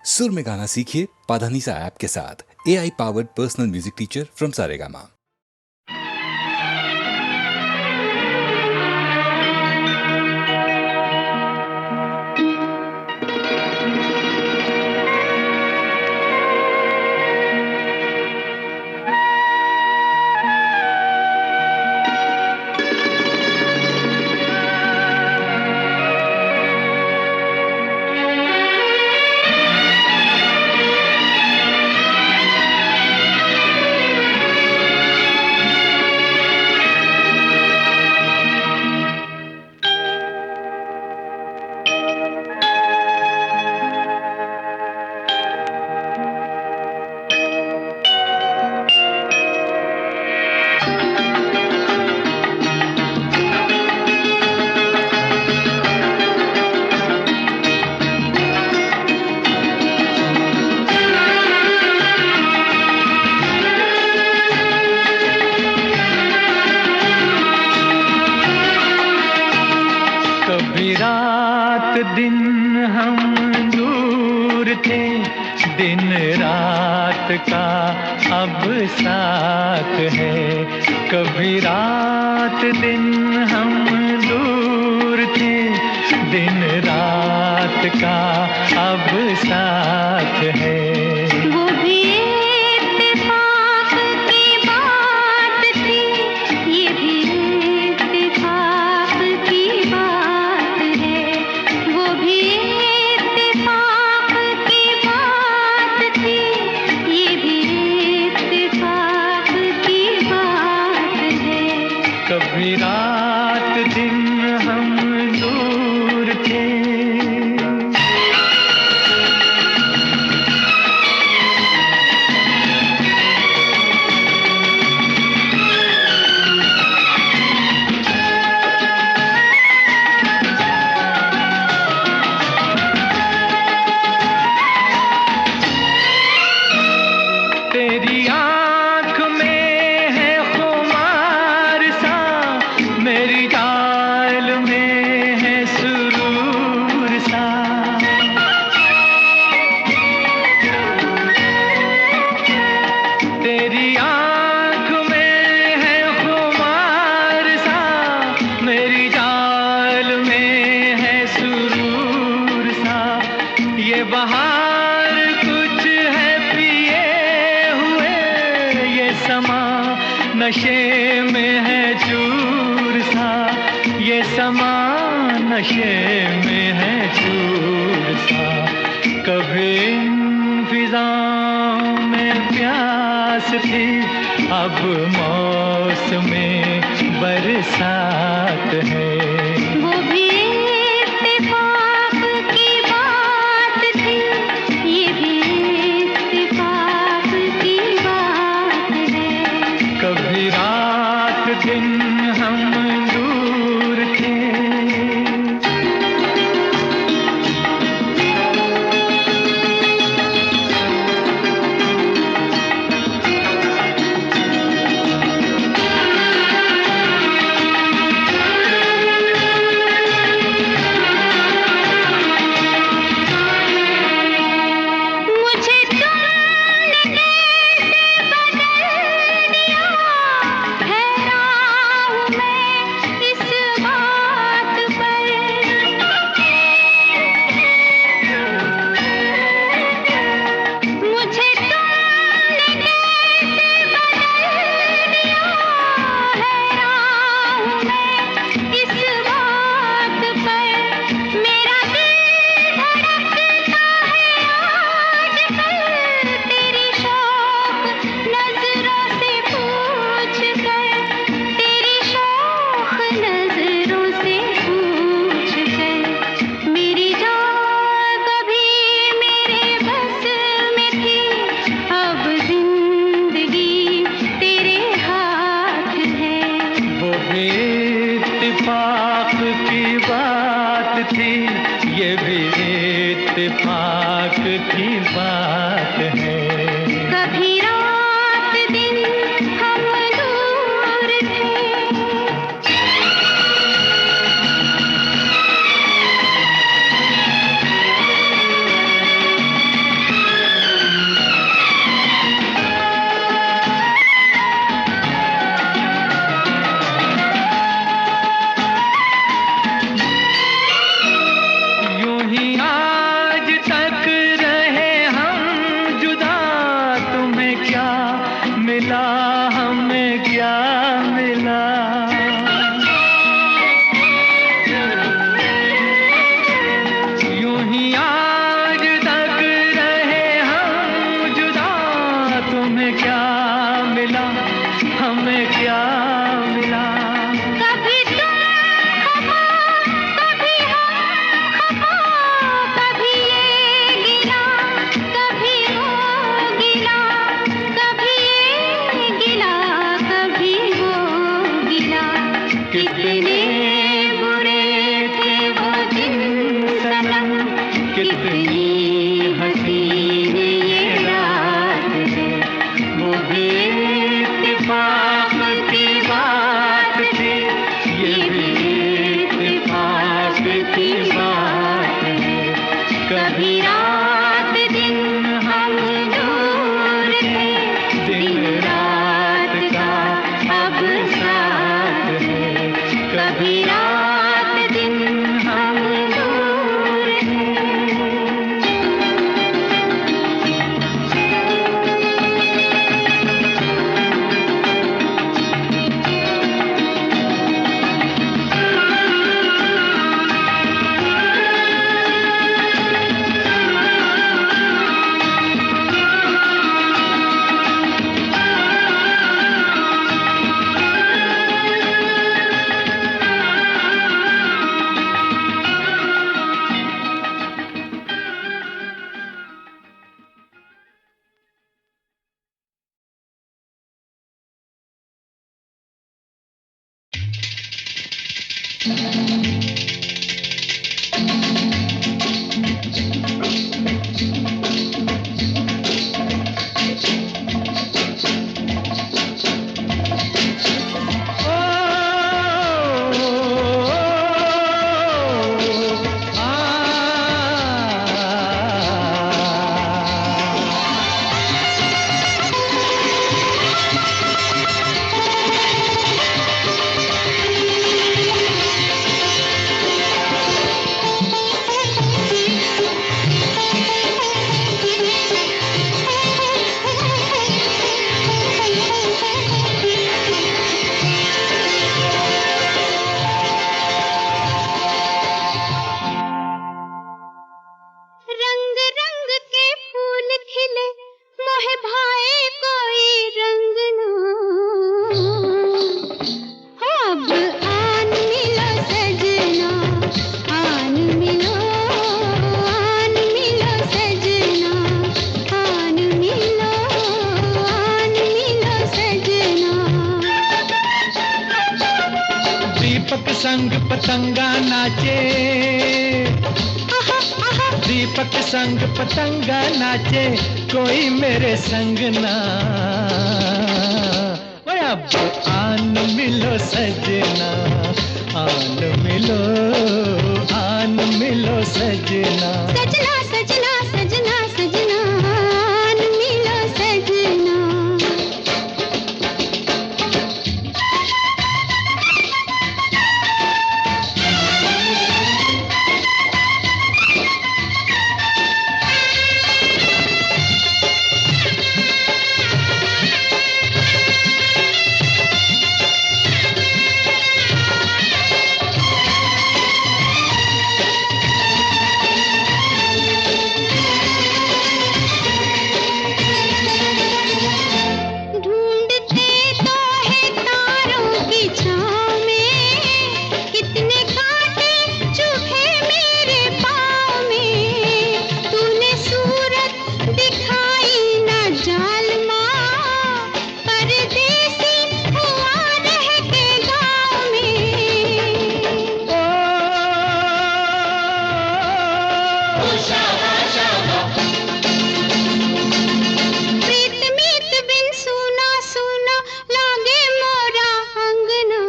सुर में गाना सीखिए पाधानीसा ऐप के साथ। AI powered personal music teacher from Saregama. कभी रात दिन हम दूर थे, दिन रात का अब साथ है। कभी रात दिन हम दूर थे, दिन रात का अब साथ है। वो भी इत्तेफाक की बात थी, ये भी इत्तेफाक की बात है। वो भी इत्तेफाक की बात थी, ये भी इत्तेफाक की बात है। कभी रात दिन हम दूर थे। तेरी आँख में है खुमार सा, मेरी चाल में है सुरूर सा। तेरी आँख में है खुमार सा, मेरी चाल में है सुरूर सा। ये बहार कुछ है पिए हुए, ये समा नशे में है चूर सा। ये समा नशे में है चूर सा। कभी इन फिजाओं में प्यास थी, अब मौसमे बरसात है। वो भी इत्तेफाक की बात थी, ये भी इत्तेफाक की बात है। कभी रात दिन हम दूर थे। मुझे तुमने कैसे बदल दिया, हैरान हूँ मैं इस बात पर। मुझे तुमने कैसे बदल दिया, हैरान हूँ मैं इस बात पर। मेरा दिल धड़कता है आजकल, तेरी शौक नजरों से पूछ कर। तेरी शौक नजरों से पूछ कर। मेरी जान कभी मेरे बस में थी, अब जिंदगी तेरे हाथ है। वो भी इत्तेफाक की बात थी, ये भी इत्तेफाक की बात है। कभी रात दिन हम दूर थे। रंग रंग के फूल खिले मोहे भाए कोई रंग ना अब आन मिलो सजना आन मिलो सजना आन मिलो सजना। दीपक संग पतंगा नाचे, दीपक संग पतंगा नाचे, कोई मेरे संग ना। ओए अब आन मिलो सजना, आन मिलो सजना। सजना सजना सजना सजना आन मिलो सजना। ढूंढते तो है तारों की छाँव में, कितने कांटे चुभे मेरे पाँव में। तूने सूरत दिखाई ना जालमा, परदेसी हुआ रह के गाँव में। प्रीत मीत बिन सुना सुना लागे मोरा अंगना,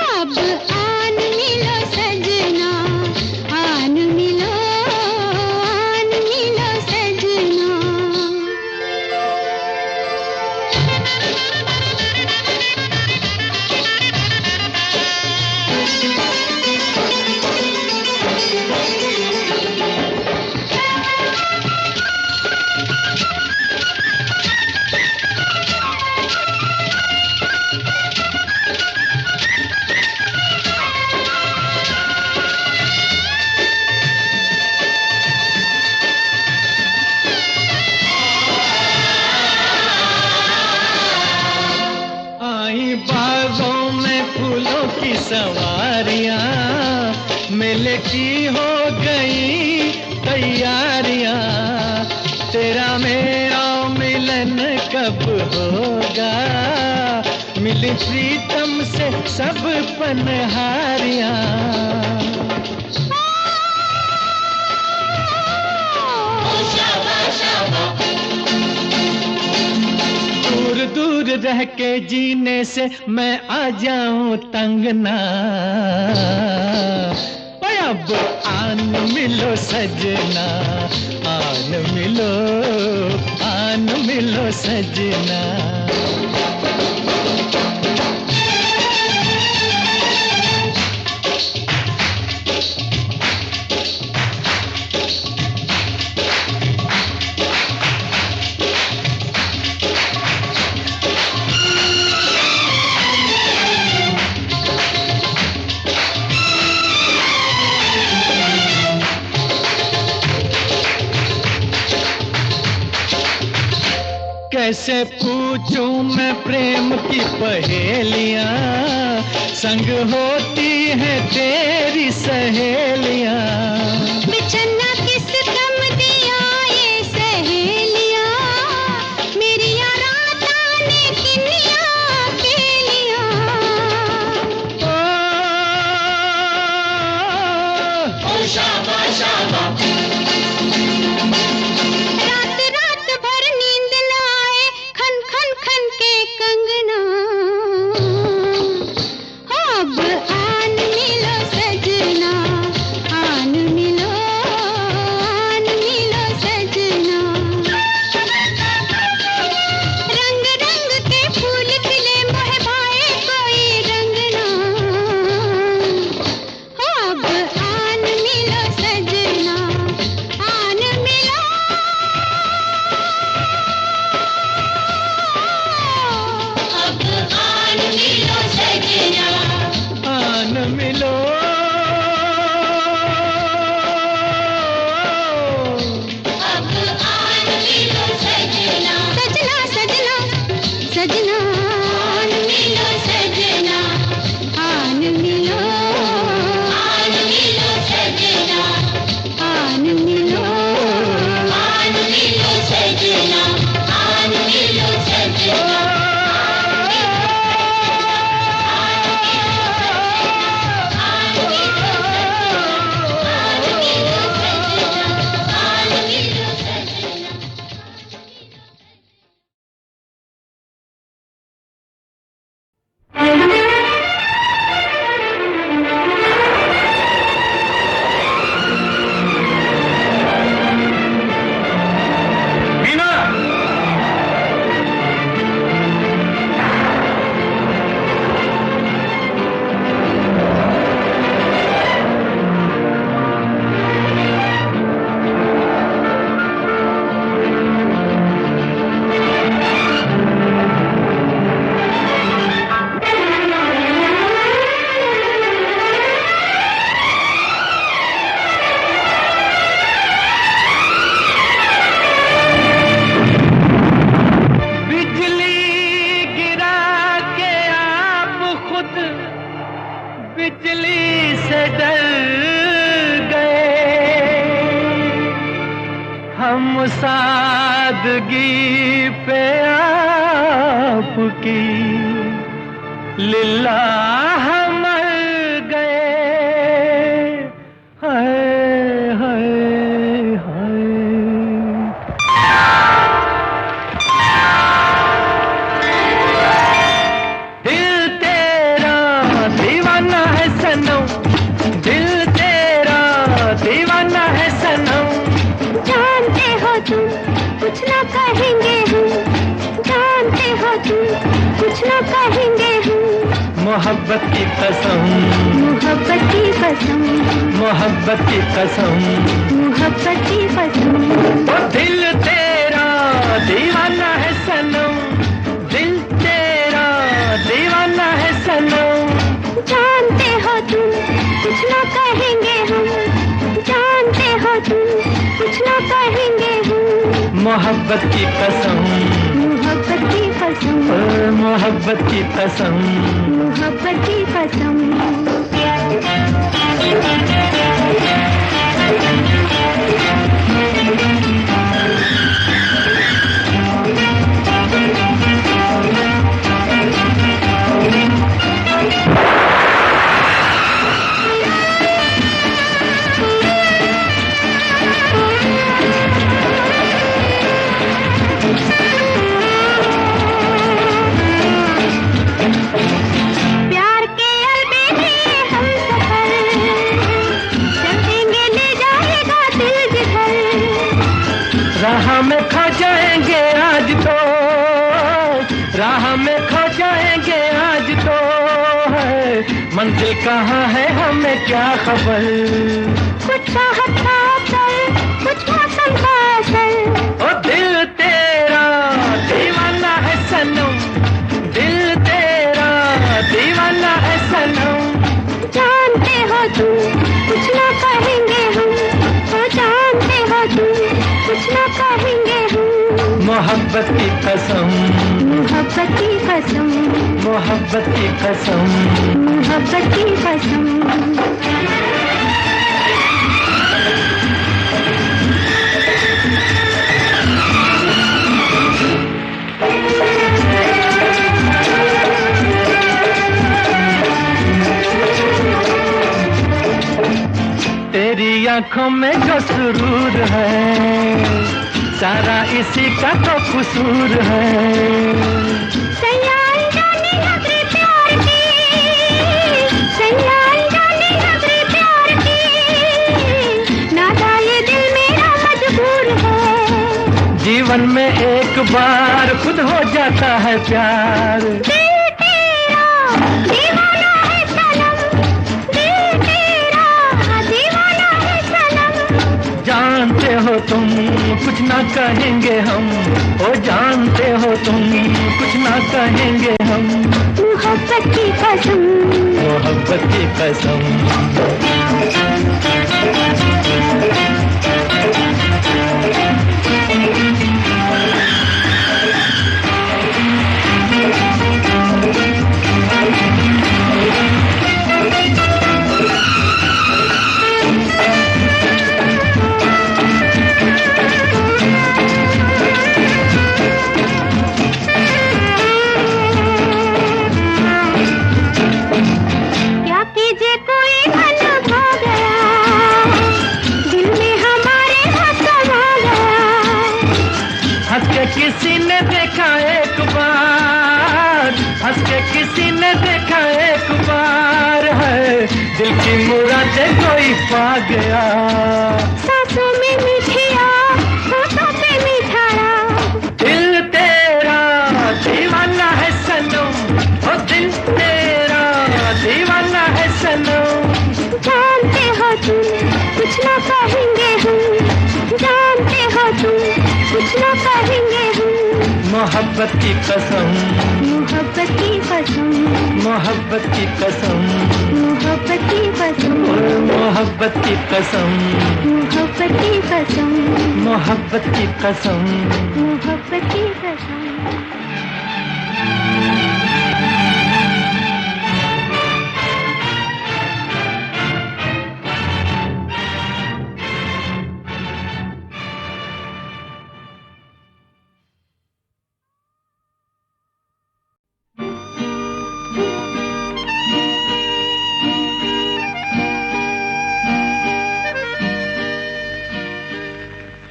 अब आन मिलो सजना आन मिलो सजना। आई बागों में फूलों की सवारियां, मेले की हो गई तैयारियां। तेरा मेरा मिलन कब होगा, मिली प्रीतम से सब पनहारियां। दूर दूर रह के जीने से मैं आ जाऊं तंग ना। ओए अब आन मिलो सजना, आन मिलो सजना। कैसे पूछूं मैं प्रेम की पहेलियां, संग होती हैं तेरी सहेलियां। बिछन्ना किस कम दिया ये सहेलियां, मेरी रात आने किनिया अकेलियां। सादगी पे आपकी लिल्लाह मर गए, हाय हाय हाय। दिल तेरा दीवाना है सनम, दिल तेरा दीवाना है सनम। जानते हो तुम कुछ ना कहेंगे हम, जानते हो तुम कुछ ना कहेंगे हम। मोहब्बत की कसम, मोहब्बत की कसम, मोहब्बत की कसम। मोहब्बत की कसम। ओ दिल तेरा दीवाना है सनम, दिल तेरा दीवाना है सनम। जानते हो तुम कुछ ना कहेंगे हम, जानते हो तुम कुछ ना कहेंगे हम। मोहब्बत की कसम, मोहब्बत की कसम, ओ मोहब्बत की कसम। मोहब्बत की कसम। प्यार के अलबेले हम सफर चलेंगे, ले जाएगा दिल जिधर। राह में खो जाएंगे आज तो, राह में खो जाएंगे आज तो है। मंजिल कहाँ है हमें क्या खबर। कुछ चाहत का असर, कुछ मौसम का असर। ओ दिल तेरा दीवाना है सनम, दिल तेरा दीवाना है सनम। जानते हो तुम कुछ ना कहेंगे हम, ओ जानते हो तुम कुछ ना कहेंगे हम। मोहब्बत की कसम, मोहब्बत की कसम, मोहब्बत की कसम। मोहब्बत की कसम। तेरी आंखों में जो सुरूर है, सारा इसी का तो कसूर है। सैयान जाने नजरे प्यार की, सैयान जाने नजरे प्यार की। नादा ये दिल मेरा मजबूर है। जीवन में एक बार खुद हो जाता है प्यार। दिल तेरा दीवाना है सनम, दिल तेरा दीवाना है सनम। जानते हो तुम कुछ ना कहेंगे हम, ओ जानते हो तुम कुछ ना कहेंगे हम। मोहब्बत की कसम, मोहब्बत की कसम। क्या कीजिए कोई मन भा गया, दिल में हमारे धस समा गया। हंस के किसी ने देखा एक बार, हंस के किसी ने देखा एक बार है। दिल की मुरादें कोई पा गया। सांसों में मिठिया, होठों पे मिठाया। दिल तेरा दीवाना है सनम, ओ दिल तेरा दीवाना है सनम। जानते हो तुम कुछ ना कहेंगे हम, जानते हो तुम कुछ ना कहेंगे हम। मोहब्बत की कसम, मोहब्बत की कसम, मोहब्बत की कसम। मोहब्बत की कसम, ओ मोहब्बत की कसम, मोहब्बत की कसम, मोहब्बत की कसम। मोहब्बत की कसम।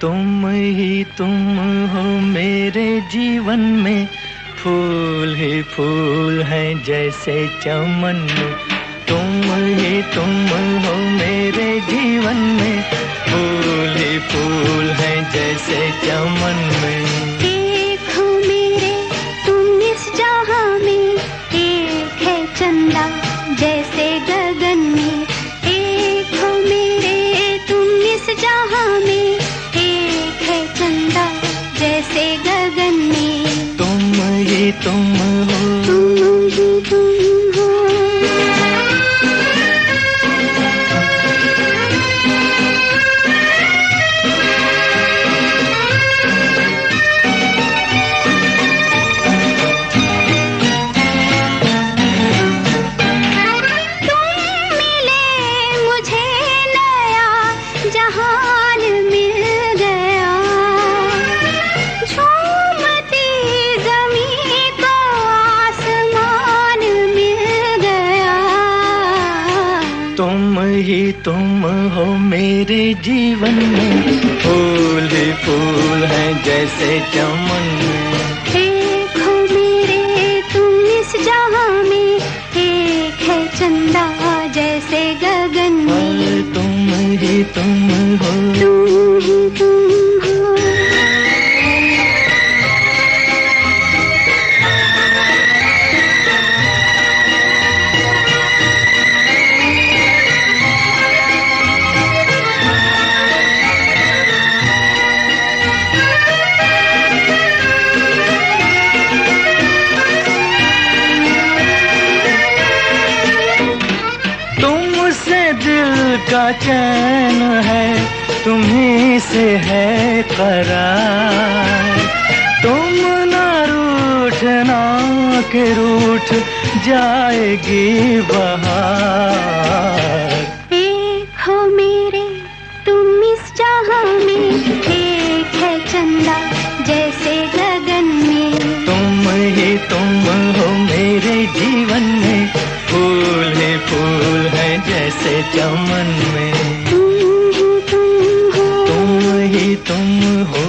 तुम हो मेरे जीवन में, फूल ही फूल हैं जैसे चमन में। तुम हो मेरे जीवन में, फूल ही फूल हैं जैसे चमन में। एक हो मेरे तुम इस जहां में, एक है चंदा जैसे गगन में। एक हो मेरे तुम इस जहां में, एक है चंदा जैसे गगन में। तुम ही तुम हो, तुम ही तुम हो। तुम हो मेरे जीवन में, फूल ही फूल हैं जैसे चमन में। एक हो मेरे तुम इस जहां में, एक है चंदा जैसे गगन में। तुम ही तुम हो, तुम ही तुम हो। का चैन है, तुम्हीं से है करार। तुम ना रूठना के रूठ जाएगी बहार। एक हो मेरे तुम इस जहां में, एक है चंदा जैसे गगन में। तुम हो मेरे जीवन में, फूल ही फूल हैं जैसे चमन में। तुम ही तुम हो, तुम ही तुम हो।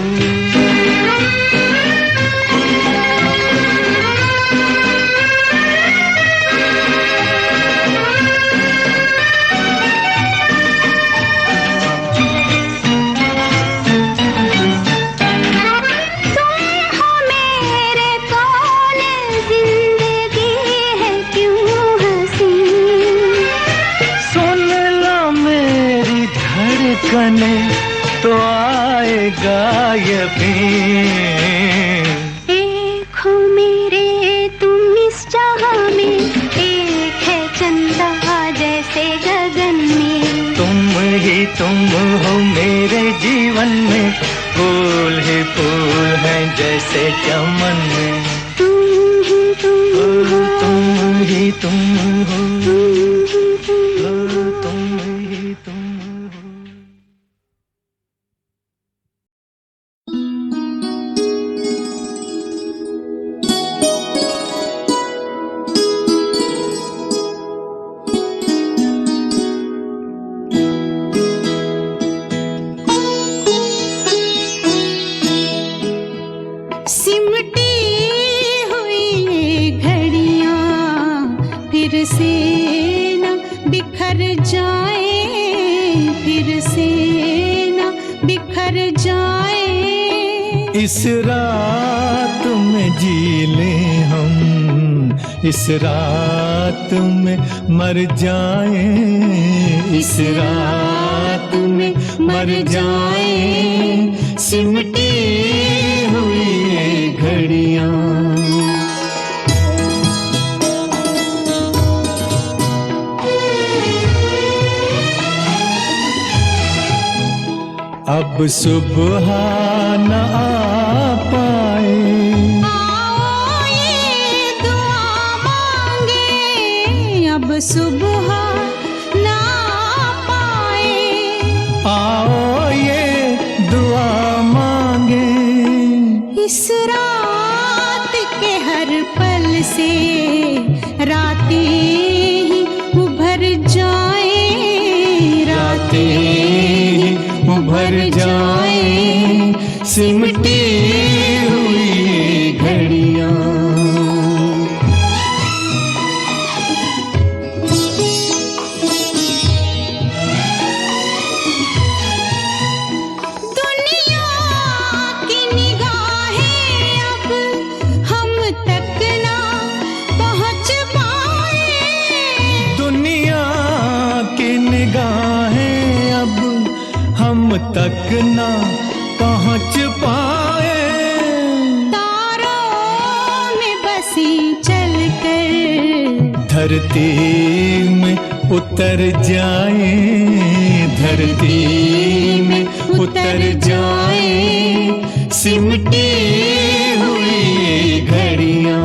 तो आएगा यकीन। एक हो मेरे तुम इस जहां में, एक है चंदा जैसे गगन में। तुम हो मेरे जीवन में, फूल ही फूल हैं जैसे चमन में। तुम ही तुम हो, तुम ही तुम हो, तुम ही तुम हो। तुम ही तुम हो। फिर से न बिखर जाए, फिर से न बिखर जाए। इस रात में जी लें हम, इस रात में मर जाए, इस रात में मर जाए। सिमटी हुई घड़ियां अब सुबह न आ पाए। आओ ये दुआ मांगे, अब सुबह न आ पाए। आओ ये दुआ मांगे, इस रात के हर पल से रातें ही उभर जाए, रातें ही उभर जाए। सिमटी हुई घड़ियां। तक ना पहुँच पाए, तारों में बसी चलकर धरती में उतर जाए, धरती में उतर जाए सिमटी हुई घड़ियां।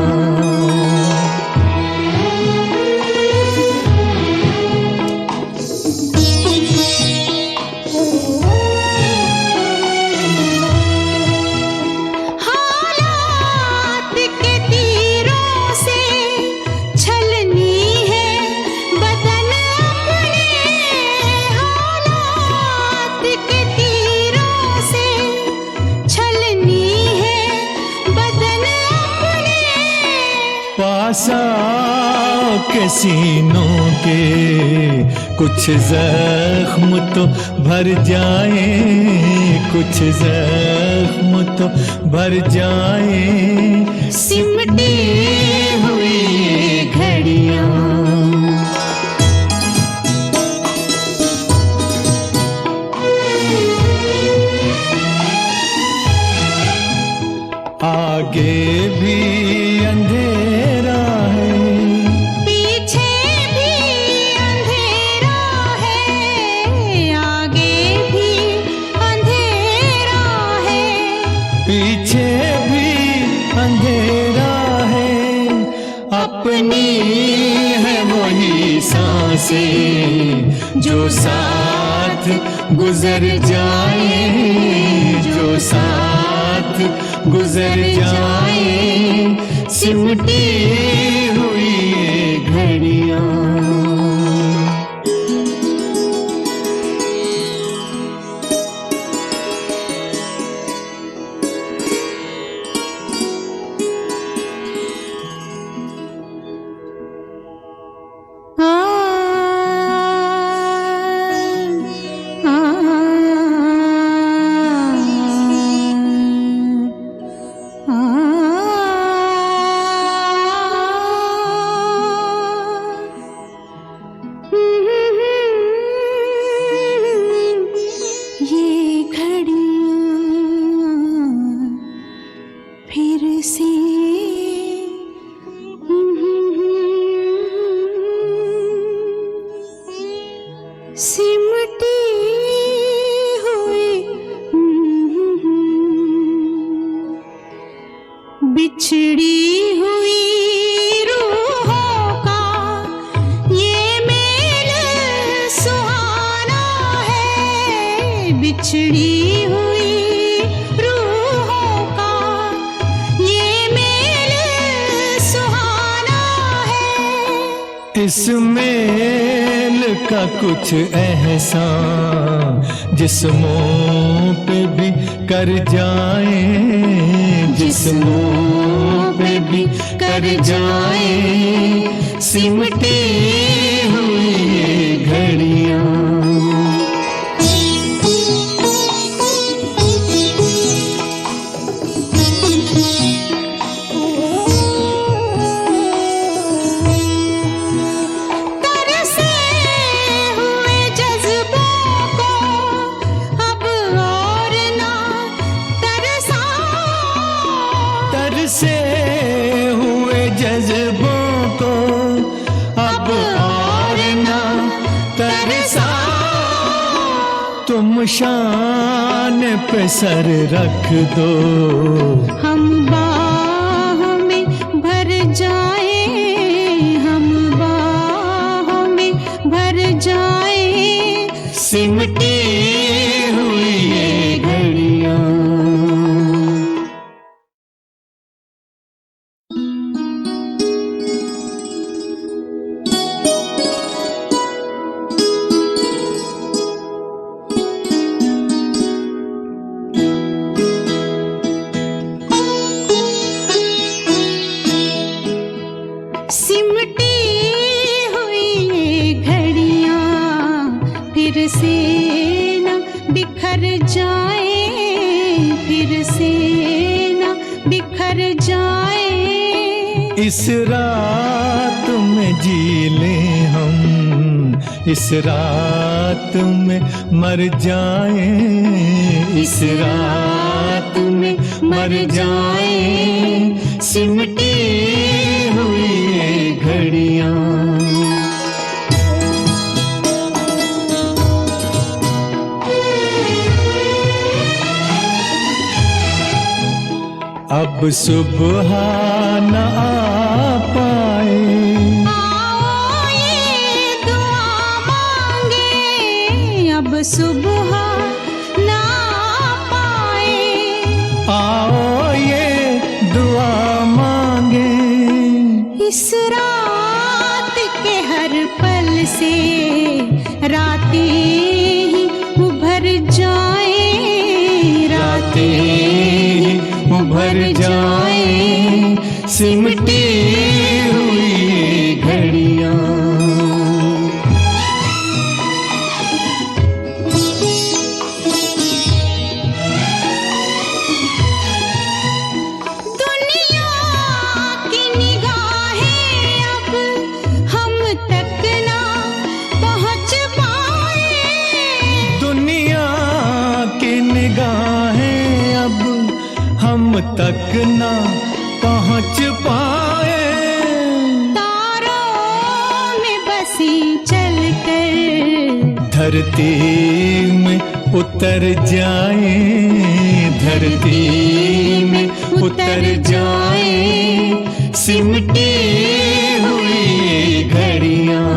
के सीनों के कुछ जख्म तो भर जाए, कुछ जख्म तो भर जाए सिमटी हुई घड़ियां। आगे भी अंधेरा है, पीछे भी अंधेरा है, आगे भी अंधेरा है, पीछे भी अंधेरा है। अपनी है वही सांसें जो साथ गुजर जाए, जो साथ गुजर जाए सिमटी हुई घड़ियां। सिमटी हुई बिछड़ी हुई रूहों का ये मेल सुहाना है, बिछड़ी हुई रूहों का ये मेल सुहाना है। इस मेल का कुछ एहसान जिस्मों पे भी कर जाए, जिस्मों पे भी कर जाए सिमटी हुई घड़ियां। से हुए जज्बों को अब और ना तरसा, तुम शान पे सर रख दो, हम बाहों में भर जाए, हम बाहों में भर जाए सिमटी हुई ये घड़ियां। फिर से न बिखर जाए। इस रात में जी लें हम, इस रात में मर जाए, इस रात में मर जाए, सिमटी हुई घड़ियां। अब सुबह न आ पाए, आओ ये दुआ मांगे, अब सुबह ना पाए। आओ ये दुआ मांगे, इस रात के हर पल से रातें ही उभर जाए, रातें उभर जाए, सिमटी हुई घड़ियां। दुनिया की निगाहें अब हम तक ना पहुंच पाए। दुनिया की निगाहें अब हम तक ना पहुंच पाए। तारों में बसी चलकर धरती में उतर जाए, धरती में उतर जाए, सिमटी हुई घड़ियां।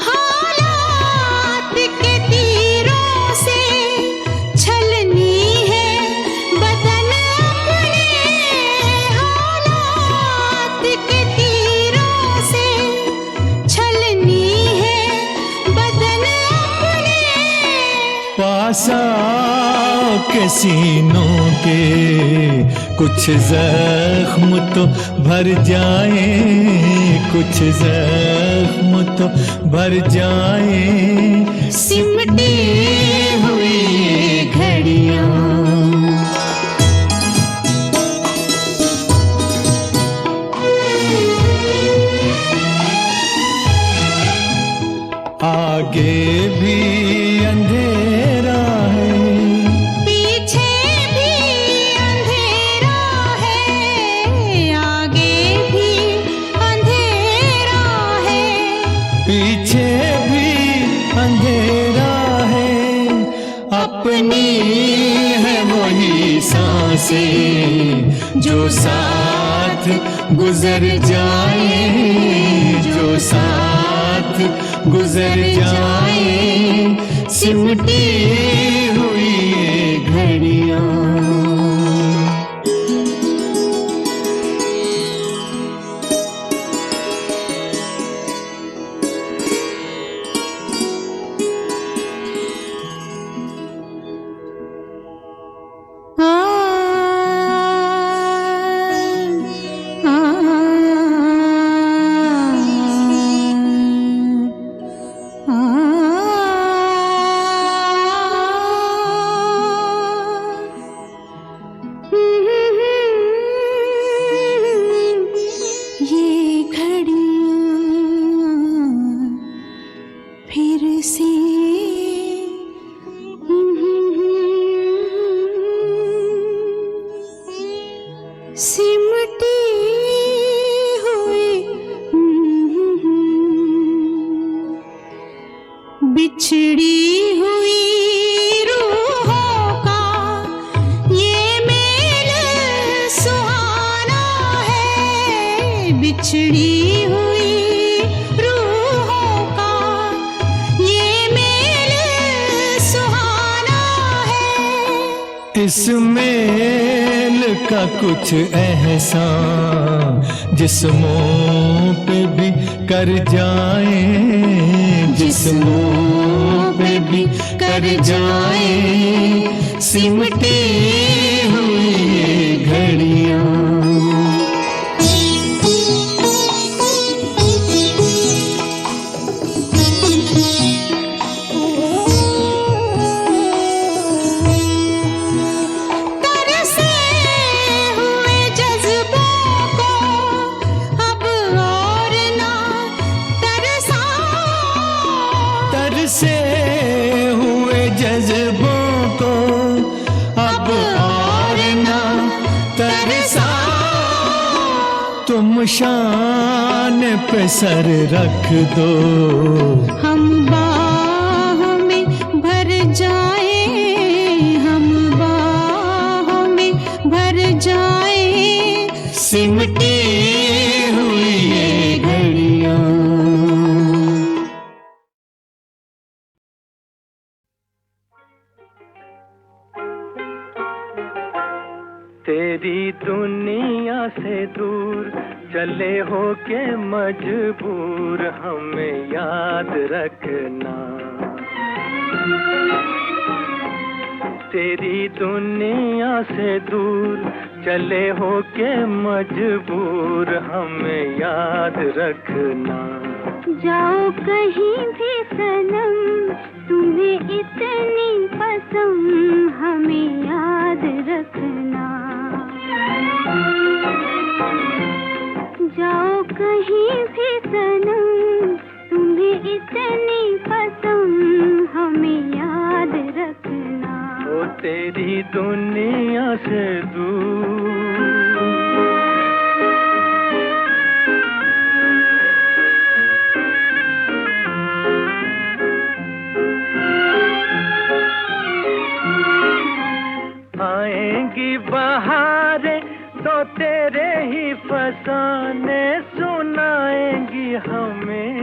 हालात के तीरों से छलनी है बदन अपने, हालात के तीरों से छलनी है बदन अपने। पास आओ के सीनों के कुछ जख्म तो भर जाए, कुछ जख्म तो भर जाए, सिमटी हुई घड़ियां। आगे भी अंधेरा है, पीछे भी अंधेरा है, आगे भी अंधेरा है। पीछे भी अंधेरा है, अपनी है वही सांसें जो साथ गुजर जाए, जो साथ गुजर जाए, सिमटी हुई घड़ियां। ये घड़ियां फिर से सिमटी हुई, बिछड़ी हुई रूहों का ये मेल सुहाना है, बिछड़ी हुई रूहों का ये मेल सुहाना है। इस मेल का कुछ एहसान जिस्मों पे भी कर जाए, जिस्मों पे भी कर जाए, सिमटी हुई घड़ियां। तुम शान पे सर रख दो, हम बाहों में भर जाए, हम बाहों में भर जाए, सिमटी हुई ये घड़ियां। तेरी दुनिया से दूर चले हो के मजबूर हमें याद रखना। तेरी दुनिया से दूर चले हो के मजबूर हमें याद रखना। जाओ कहीं भी सनम, तुम्हें इतनी पसंद हमें याद रखना। जाओ कहीं भी सनम, तुम्हें इतनी पसंद हमें याद रखना। ओ तेरी दुनिया से दूर आएंगी बहारें तो तेरे ही फसाने सुनाएंगी हमें।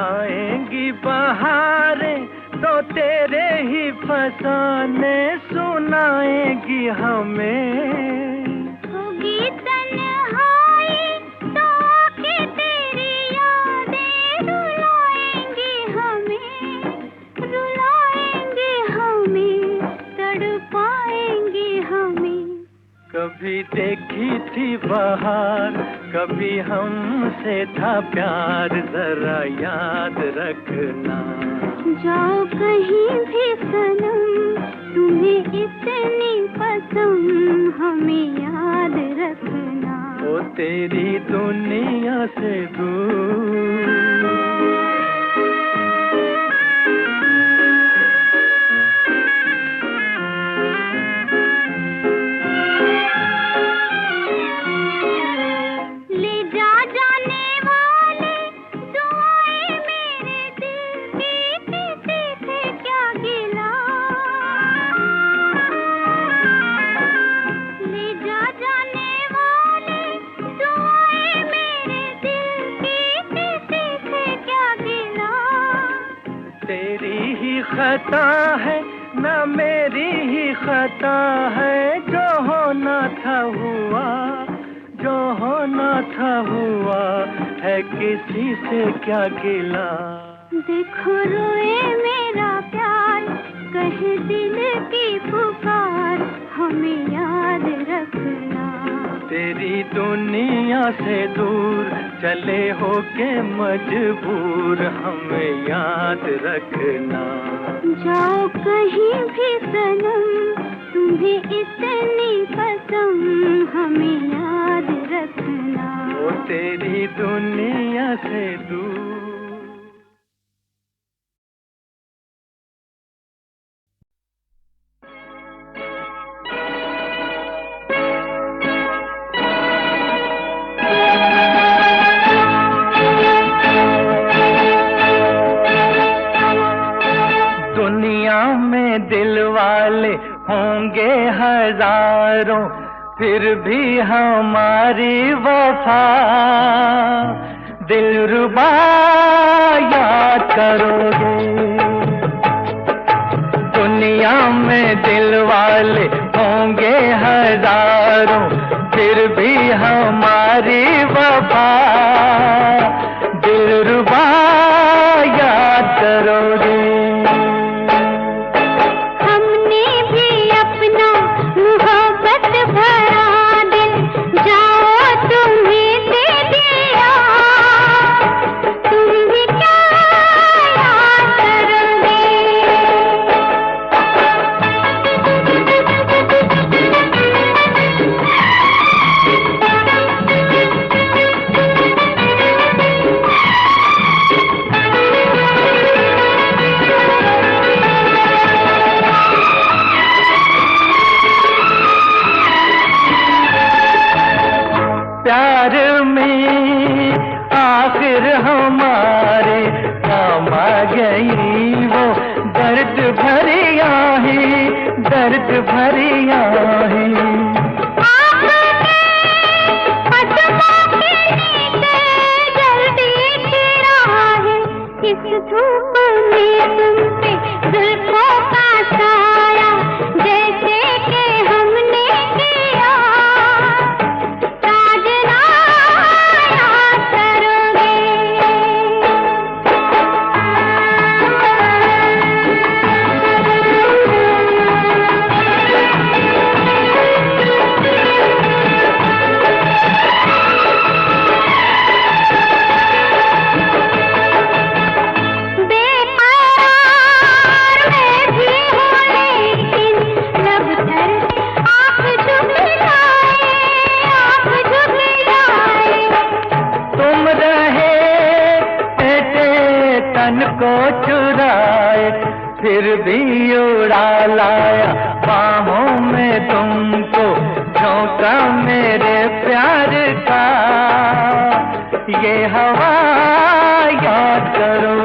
आएंगी बहारें तो तेरे ही फसाने सुनाएंगी हमें। होगी तन्हाई तो आके तेरी यादें रुलाएंगी हमें, रुलाएंगी हमें, तड़पाएंगी हमें। कभी देखी थी बहार, कभी हमसे था प्यार, जरा याद रखना। जाओ कहीं भी सनम, तुम्हें इतनी पसंद हमें याद रखना। ओ तेरी दुनिया से दूर खता है ना मेरी ही खता है, जो होना था हुआ, जो होना था हुआ, है किसी से क्या गिला। देखो रोए मेरा प्यार, कहे दिल की पुकार, हमें याद रखना। तेरी दुनिया से दूर चले हो के मजबूर हमें याद रखना। जाओ कहीं भी सनम, तुम्हें इतनी पसंद हमें याद रखना। वो तेरी दुनिया से दूर दिल वाले होंगे हजारों, फिर भी हमारी वफा दिलरुबा याद करोगे। दुनिया में दिल वाले होंगे हजारों, फिर भी हमारी वफा दिलरुबा याद करोगे। भरी आहें। इस धूप में तुम पे जुल्फों का साया जैसे कि हमने किया साजना याद करोगे। को चुराए फिर भी उड़ा लाया बाहों में तुमको, झोंका मेरे प्यार का ये हवा याद करो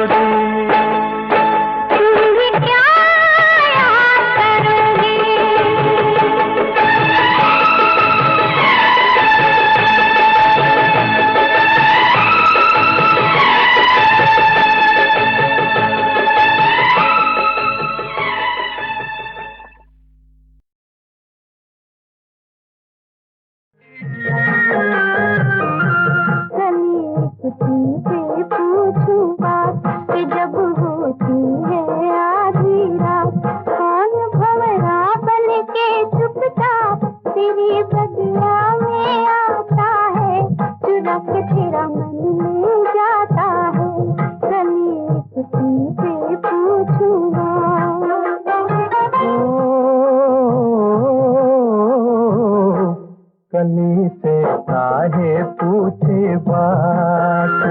कली से काहे पूछे बात,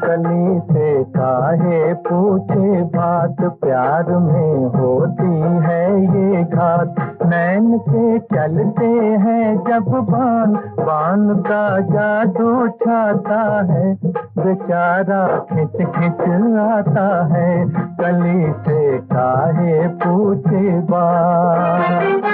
कली से काहे पूछे बात, प्यार में होती है ये घात। नैन के चलते हैं जब बान, बान का जादू छाता है, बेचारा खिंच खिंच आता है। कली से काहे पूछे बात।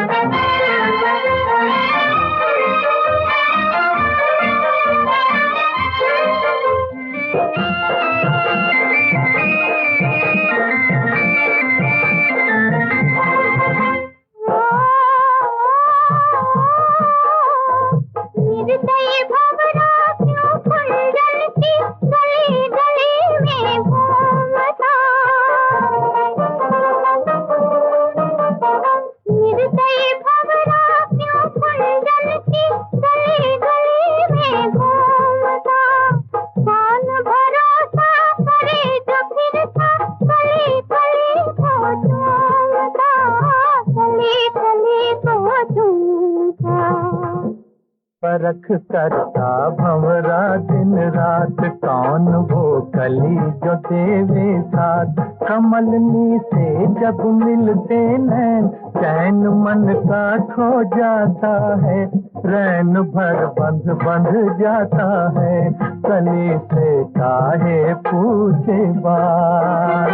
परख करता भंवरा दिन रात, कौन वो कली जो देवे साथ। कमलनी से जब मिलते नैन, चैन मन का खो जाता है, रैन भर बंध बंध जाता है। कली से काहे पूछे बात।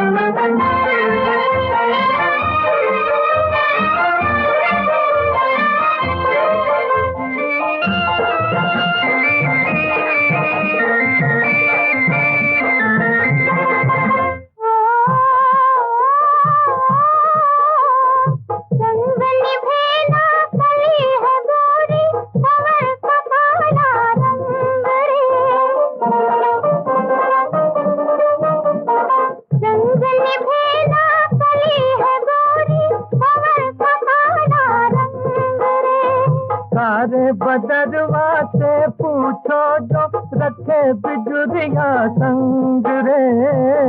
बदरवा से पूछो जो रखे बिजुरिया संग रे,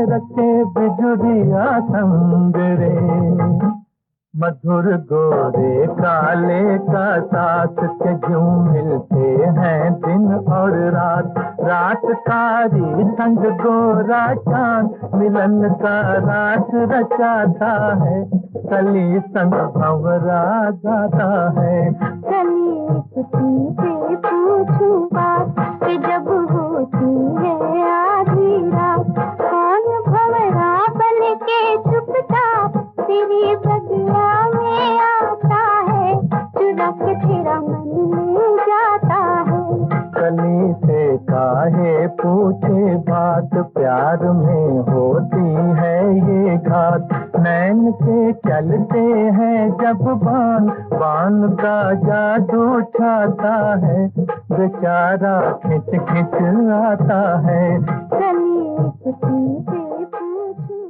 रखे बिजुरिया संग रे। मधुर गोरे काले का साथ के यूं मिलते हैं दिन और रात। रात कारी संग गोरा चांद, मिलन का रात रचाता है, कली संग भंवरा गाता है। कली तुमसे पूछूं बात कि जब होती है आधी रात, कौन भंवरा बन के चुपचाप तेरी जब बान बान का जादू छाता है, बेचारा खिंच खिंच आता है। चलिए तुमसे पूछूं।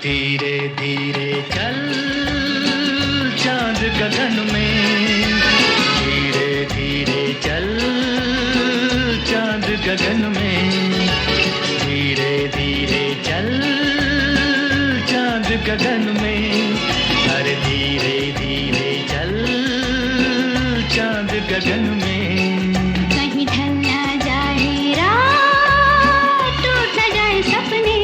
धीरे धीरे चल चांद गगन में, धीरे धीरे चल चांद गगन में, धीरे धीरे चल चांद गगन में, अरे धीरे धीरे चल चांद गगन में। कहीं ढल ना जाए रात, टूट ना जाए सपने,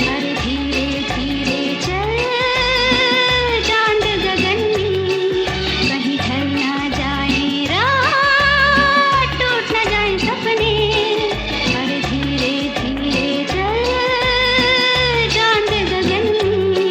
अरे धीरे धीरे चल चांद गगन में। कहीं ढल ना जाए रात, टूट ना जाए सपने, अरे धीरे धीरे चल चांद गगन में।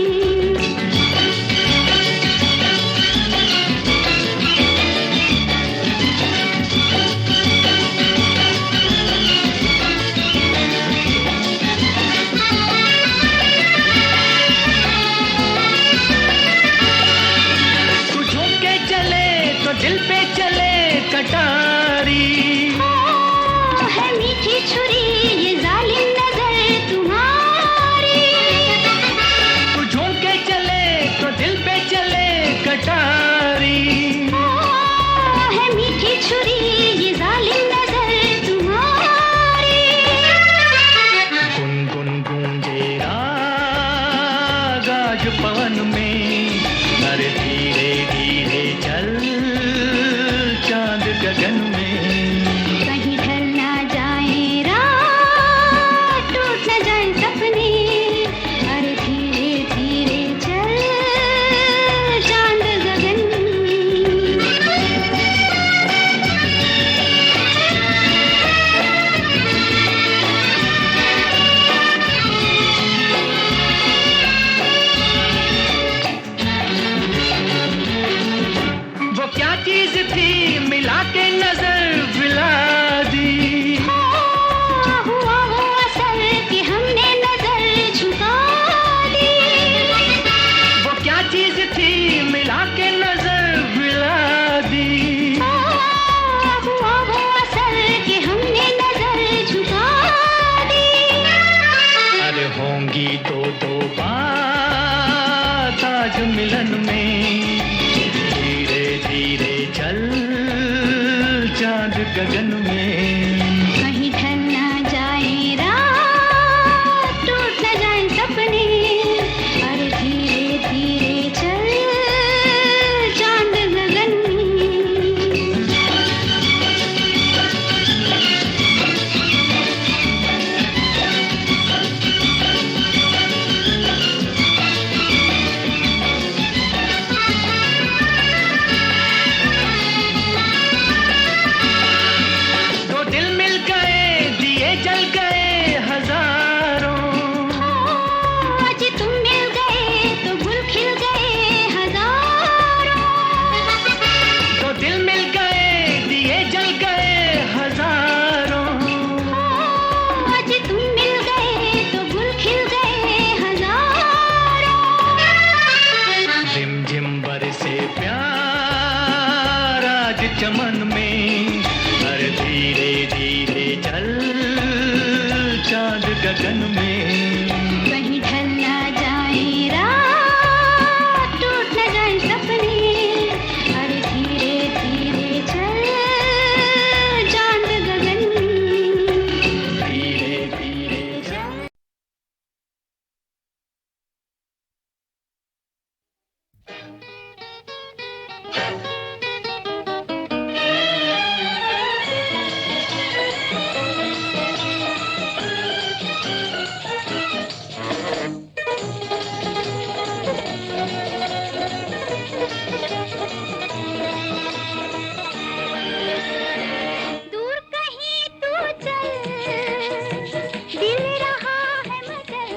तू झूम के चले तो दिल पे चले कटारी, है मीठी छुरी ये जालिम नजर तुम्हारी। तू झूम के चले तो दिल पे चले कटारी। है मीठी छुरी ये जालिम नजर तुम्हारी। गुनगुन गूंजे राग आज पवन में, अरे धीरे धीरे चल चांद गगन में। कहीं ढल ना जाए रात, टूट ना जाए सपने, अरे धीरे धीरे चल चांद गगन में। वो क्या चीज थी मिला के नजर मिला दी, हुआ वो असर कि हमने नजर झुका दी। वो क्या चीज थी मिला के नजर मिला दी। हुआ वो असर कि हमने नजर झुका दी। अरे होंगी दो दो बात आज मिलन में, धीरे धीरे चल चांद गगन में। कहीं ढल ना जाए रात, टूट ना जाए सपने, अरे धीरे धीरे चल चांद गगन में। दो दिल मिल गए दिए जल गए हजारों, आज तुम मिल गए तो गुल खिल गए हजारों। दो दिल मिल गए दिए जल गए हजारों, आज तुम मिल गए तो गुल खिल गए हजारों। झिम झिम बरसे प्यार आज चमन में, अरे धीरे धीरे चल चांद गगन में। कहीं ढल ना जाए रात, टूट ना जाए सपने, अरे धीरे धीरे चल चांद गगन में। धीरे धीरे चल दूर कहीं तू चल, दिल रहा है मचल।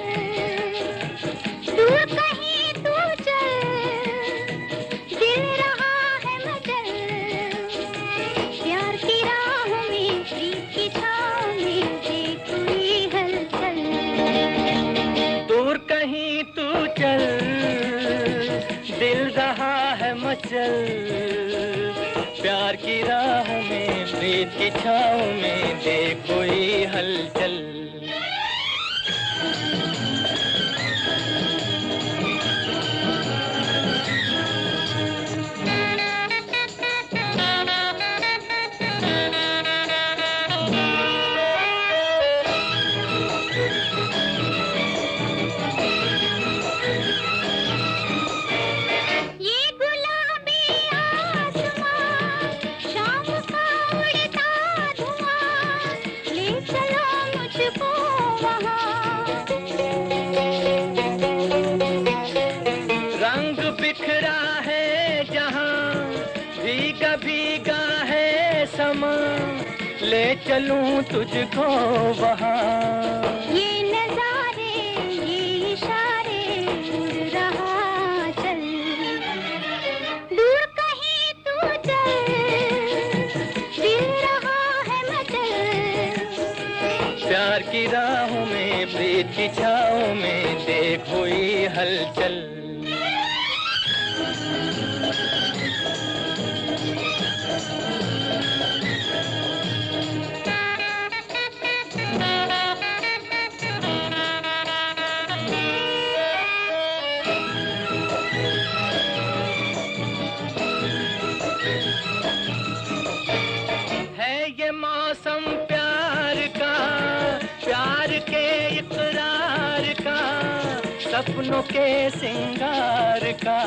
दूर कहीं तू चल, दिल रहा है मचल। प्यार की राह में, प्रीत की छाँव में देख कोई हलचल। दूर कहीं तू चल, दिल रहा है मचल। प्यार की राह में, प्रीत की छाँव में देख कोई हलचल। ये गुलाबी आसमां, शाम का उड़ता धुआं, ले चलो मुझको वहाँ। रंग बिखरा है जहाँ, भीगा भीगा है समा, ले चलूं तुझको वहाँ। ये नजारे, ये इशारे, उड़ रहा चल। दूर कहीं तू चल, दिल रहा है मचल। प्यार की राहों में, प्रीत की छाँव में देख हुई हलचल। है ये मौसम प्यार का, प्यार के इकरार का, सपनों के सिंगार का।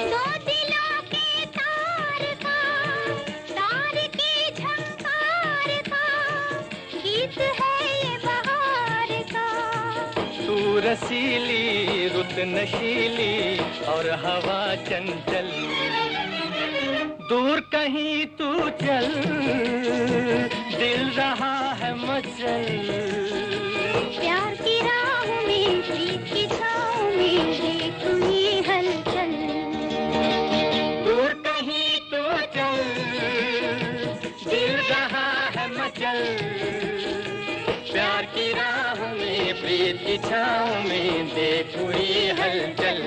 दो दिलों के तार का, तार की झंकार का, गीत है ये बहार का। तू रसीली, रुत नशीली और हवा चंचल। दूर कहीं तू चल, दिल रहा है मचल। प्यार की राह में, प्रीत की छाँव में देख ये हलचल। दूर कहीं तू चल, दिल रहा है मचल। प्यार की राह में, प्रीत की छाँव में देख हुई हलचल।